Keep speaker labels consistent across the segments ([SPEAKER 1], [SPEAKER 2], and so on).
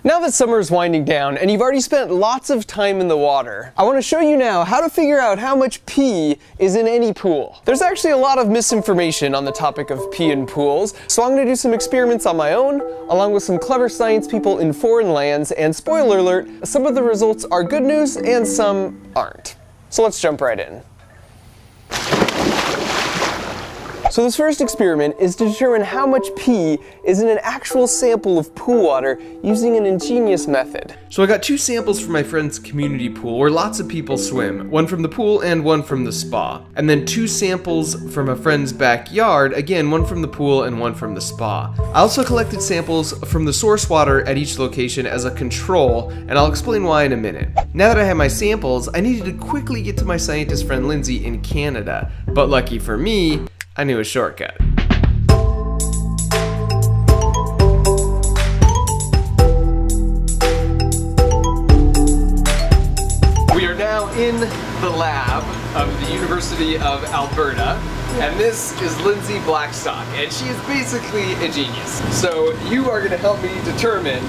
[SPEAKER 1] Now that summer is winding down and you've already spent lots of time in the water, I want to show you now how to figure out how much pee is in any pool. There's actually a lot of misinformation on the topic of pee in pools, so I'm going to do some experiments on my own, along with some clever science people in foreign lands, and spoiler alert, some of the results are good news and some aren't. So let's jump right in. So this first experiment is to determine how much pee is in an actual sample of pool water using an ingenious method.
[SPEAKER 2] So I got two samples from my friend's community pool where lots of people swim, one from the pool and one from the spa. And then two samples from a friend's backyard, again one from the pool and one from the spa. I also collected samples from the source water at each location as a control, and I'll explain why in a minute. Now that I have my samples, I needed to quickly get to my scientist friend Lindsay in Canada, but lucky for me, I knew a shortcut.
[SPEAKER 1] We are now in the lab of the University of Alberta, and this is Lindsay Blackstock, and she is basically a genius. So you are going to help me determine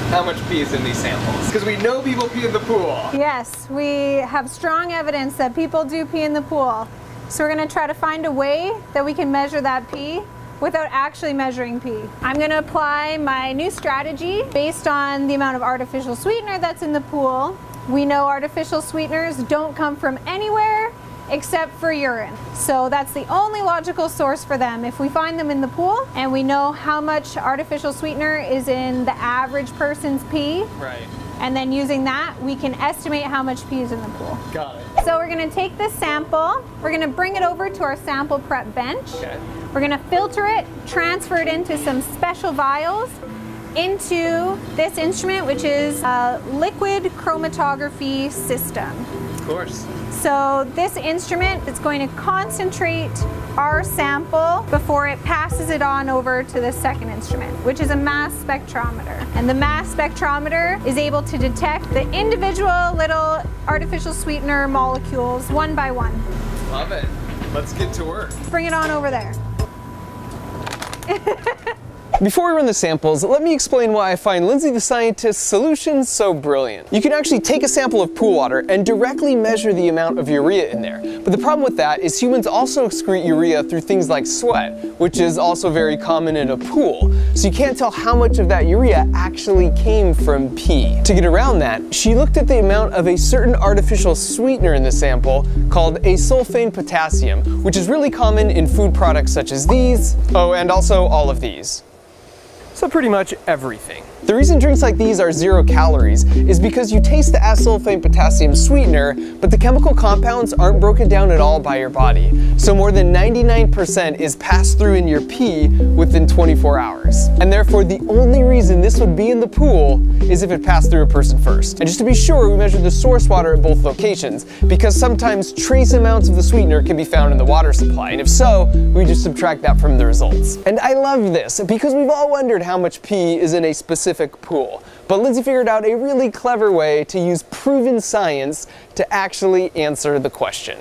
[SPEAKER 1] how much pee is in these samples, because we know people pee in the pool.
[SPEAKER 3] Yes, we have strong evidence that people do pee in the pool. So we're going to try to find a way that we can measure that pee without actually measuring pee. I'm going to apply my new strategy based on the amount of artificial sweetener that's in the pool. We know artificial sweeteners don't come from anywhere except for urine. So that's the only logical source for them. If we find them in the pool and we know how much artificial sweetener is in the average person's pee,
[SPEAKER 1] Right.
[SPEAKER 3] and then using that, we can estimate how much pee is in the pool.
[SPEAKER 1] Got it.
[SPEAKER 3] So we're going to take this sample, we're going to bring it over to our sample prep bench.
[SPEAKER 1] Okay.
[SPEAKER 3] We're going to filter it, transfer it into some special vials, into this instrument, which is a liquid chromatography system.
[SPEAKER 1] Of course.
[SPEAKER 3] So this instrument is going to concentrate our sample before it passes it on over to the second instrument, which is a mass spectrometer. And the mass spectrometer is able to detect the individual little artificial sweetener molecules one by one.
[SPEAKER 1] Love it. Let's get to work.
[SPEAKER 3] Bring it on over there.
[SPEAKER 1] Before we run the samples, let me explain why I find Lindsay the Scientist's solutions so brilliant. You can actually take a sample of pool water and directly measure the amount of urea in there. But the problem with that is humans also excrete urea through things like sweat, which is also very common in a pool. So you can't tell how much of that urea actually came from pee. To get around that, she looked at the amount of a certain artificial sweetener in the sample called asulfame potassium, which is really common in food products such as these, oh, and also all of these. So pretty much everything. The reason drinks like these are 0 calories is because you taste the asulfame potassium sweetener, but the chemical compounds aren't broken down at all by your body. So more than 99% is passed through in your pee within 24 hours. And therefore the only reason this would be in the pool is if it passed through a person first. And just to be sure, we measured the source water at both locations, because sometimes trace amounts of the sweetener can be found in the water supply, and if so, we just subtract that from the results. And I love this, because we've all wondered how much pee is in a specific pool. But Lindsay figured out a really clever way to use proven science to actually answer the question.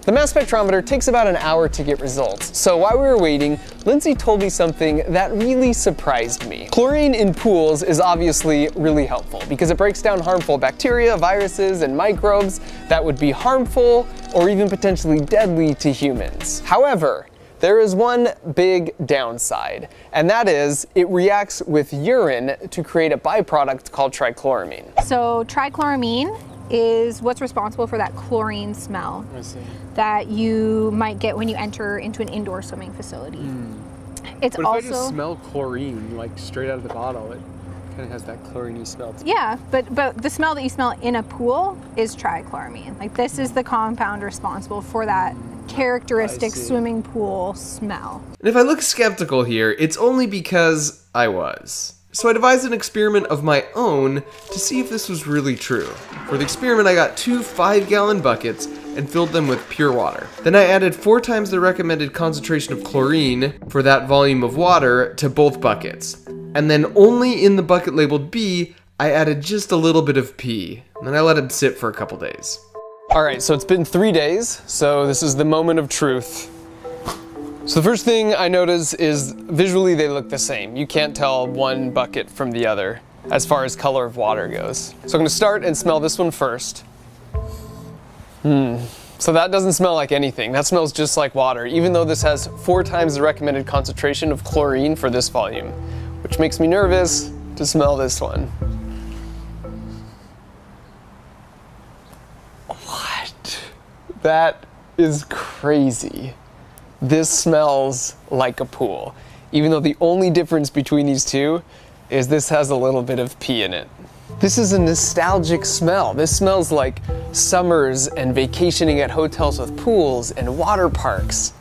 [SPEAKER 1] The mass spectrometer takes about an hour to get results, so while we were waiting, Lindsay told me something that really surprised me. Chlorine in pools is obviously really helpful because it breaks down harmful bacteria, viruses, and microbes that would be harmful or even potentially deadly to humans. However, there is one big downside, and that is it reacts with urine to create a byproduct called trichloramine.
[SPEAKER 3] So trichloramine is what's responsible for that chlorine smell that you might get when you enter into an indoor swimming facility. It's
[SPEAKER 4] But
[SPEAKER 3] also,
[SPEAKER 4] if I just smell chlorine, like straight out of the bottle, it kind of has that chlorine-y smell to it.
[SPEAKER 3] yeah, but the smell that you smell in a pool is trichloramine. Like, this is the compound responsible for that characteristic swimming pool smell.
[SPEAKER 2] And if I look skeptical here, it's only because I was. So I devised an experiment of my own to see if this was really true. For the experiment, I got 2 5-gallon buckets and filled them with pure water. Then I added 4 times the recommended concentration of chlorine for that volume of water to both buckets. And then only in the bucket labeled B, I added just a little bit of P. And then I let it sit for a couple days.
[SPEAKER 1] All right, so it's been 3 days, so this is the moment of truth. So the first thing I notice is visually they look the same. You can't tell one bucket from the other as far as color of water goes. So I'm gonna start and smell this one first. So that doesn't smell like anything. That smells just like water, even though this has 4 times the recommended concentration of chlorine for this volume, which makes me nervous to smell this one. What? That is crazy. This smells like a pool, even though the only difference between these two is this has a little bit of pee in it. This is a nostalgic smell. This smells like summers and vacationing at hotels with pools and water parks.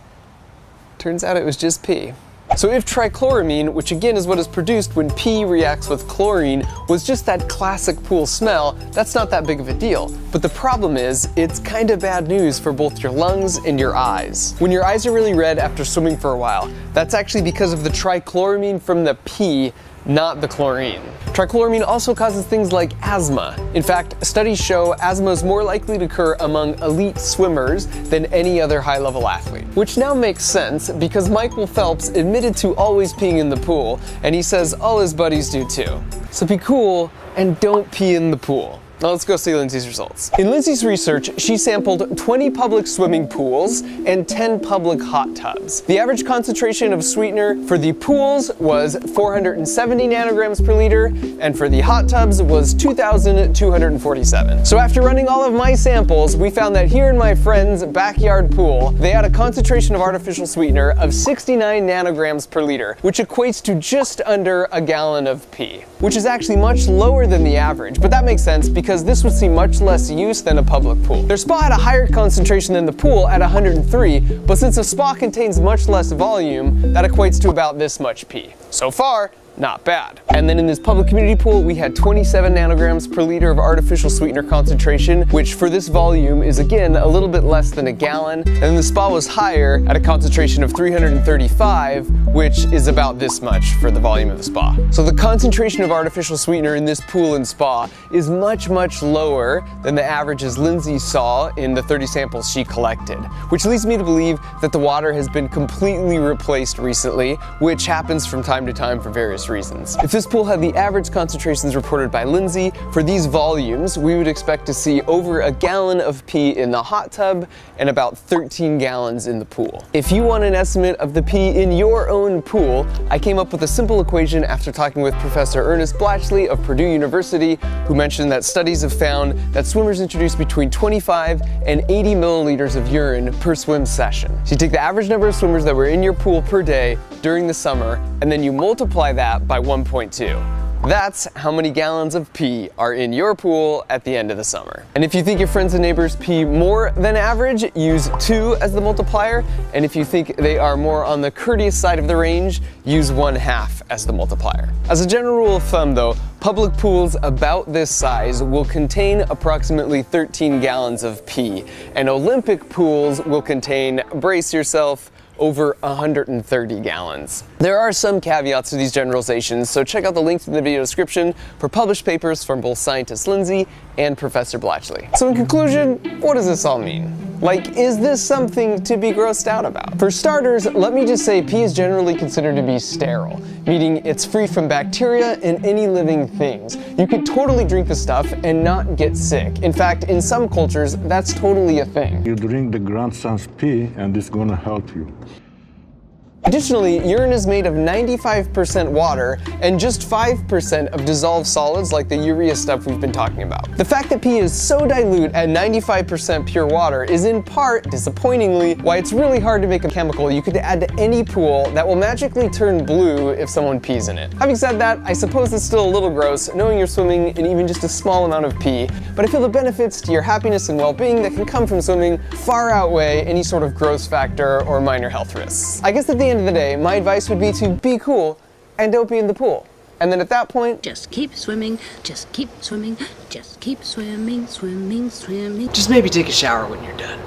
[SPEAKER 1] Turns out it was just pee. So if trichloramine, which again is what is produced when pee reacts with chlorine, was just that classic pool smell, that's not that big of a deal. But the problem is, it's kind of bad news for both your lungs and your eyes. When your eyes are really red after swimming for a while, that's actually because of the trichloramine from the pee, not the chlorine. Trichloramine also causes things like asthma. In fact, studies show asthma is more likely to occur among elite swimmers than any other high-level athlete. Which now makes sense because Michael Phelps admitted to always peeing in the pool, and he says all his buddies do too. So be cool and don't pee in the pool. Now let's go see Lindsay's results. In Lindsay's research, she sampled 20 public swimming pools and 10 public hot tubs. The average concentration of sweetener for the pools was 470 nanograms per liter, and for the hot tubs was 2,247. So after running all of my samples, we found that here in my friend's backyard pool, they had a concentration of artificial sweetener of 69 nanograms per liter, which equates to just under a gallon of pee, which is actually much lower than the average, but that makes sense because this would see much less use than a public pool. Their spa had a higher concentration than the pool at 103, but since a spa contains much less volume, that equates to about this much pee. So far, not bad. And then in this public community pool, we had 27 nanograms per liter of artificial sweetener concentration, which for this volume is again a little bit less than a gallon. And then the spa was higher at a concentration of 335, which is about this much for the volume of the spa. So the concentration of artificial sweetener in this pool and spa is much, much lower than the averages Lindsay saw in the 30 samples she collected, which leads me to believe that the water has been completely replaced recently, which happens from time to time for various reasons. If this pool had the average concentrations reported by Lindsay, for these volumes, we would expect to see over a gallon of pee in the hot tub and about 13 gallons in the pool. If you want an estimate of the pee in your own pool, I came up with a simple equation after talking with Professor Ernest Blatchley of Purdue University, who mentioned that studies have found that swimmers introduce between 25 and 80 milliliters of urine per swim session. So you take the average number of swimmers that were in your pool per day during the summer, and then you multiply that by 1.2. That's how many gallons of pee are in your pool at the end of the summer. And if you think your friends and neighbors pee more than average, use 2 as the multiplier. And if you think they are more on the courteous side of the range, use 1/2 as the multiplier. As a general rule of thumb though, public pools about this size will contain approximately 13 gallons of pee, and Olympic pools will contain, brace yourself, over 130 gallons. There are some caveats to these generalizations, so check out the links in the video description for published papers from both scientist Lindsay and Professor Blatchley. So in conclusion, what does this all mean? Like, is this something to be grossed out about? For starters, let me just say pee is generally considered to be sterile, meaning it's free from bacteria and any living things. You could totally drink the stuff and not get sick. In fact, in some cultures, that's totally a thing.
[SPEAKER 5] You drink the grandson's pee and it's gonna help you.
[SPEAKER 1] Additionally, urine is made of 95% water and just 5% of dissolved solids like the urea stuff we've been talking about. The fact that pee is so dilute at 95% pure water is in part, disappointingly, why it's really hard to make a chemical you could add to any pool that will magically turn blue if someone pees in it. Having said that, I suppose it's still a little gross knowing you're swimming in even just a small amount of pee, but I feel the benefits to your happiness and well-being that can come from swimming far outweigh any sort of gross factor or minor health risks. I guess at the end of the day, my advice would be to be cool and don't be in the pool. And And then at that point,
[SPEAKER 6] Just keep swimming, just keep swimming, just keep swimming, swimming, swimming.
[SPEAKER 2] Just maybe take a shower when you're done.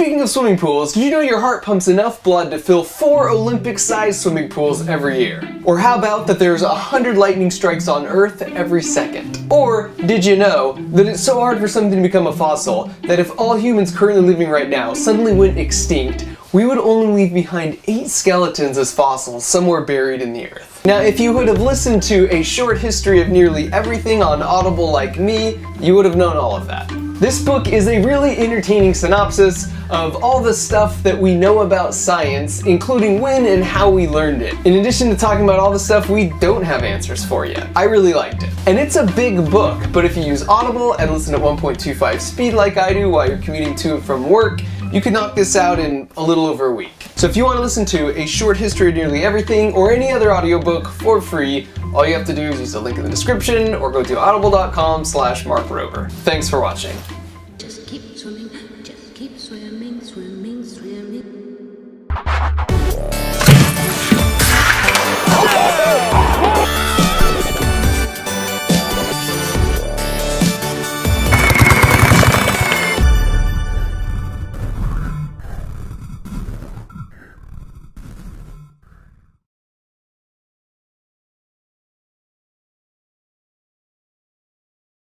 [SPEAKER 1] speaking of swimming pools, did you know your heart pumps enough blood to fill 4 Olympic-sized swimming pools every year? Or how about that there's 100 lightning strikes on Earth every second? Or did you know that it's so hard for something to become a fossil that if all humans currently living right now suddenly went extinct, we would only leave behind 8 skeletons as fossils somewhere buried in the earth. Now, if you would have listened to A Short History of Nearly Everything on Audible like me, you would have known all of that. This book is a really entertaining synopsis of all the stuff that we know about science, including when and how we learned it, in addition to talking about all the stuff we don't have answers for yet. I really liked it. And it's a big book, but if you use Audible and listen at 1.25 speed like I do while you're commuting to and from work, you can knock this out in a little over a week. So if you want to listen to A Short History of Nearly Everything or any other audiobook for free, all you have to do is use the link in the description or go to audible.com/markrober. Thanks for watching.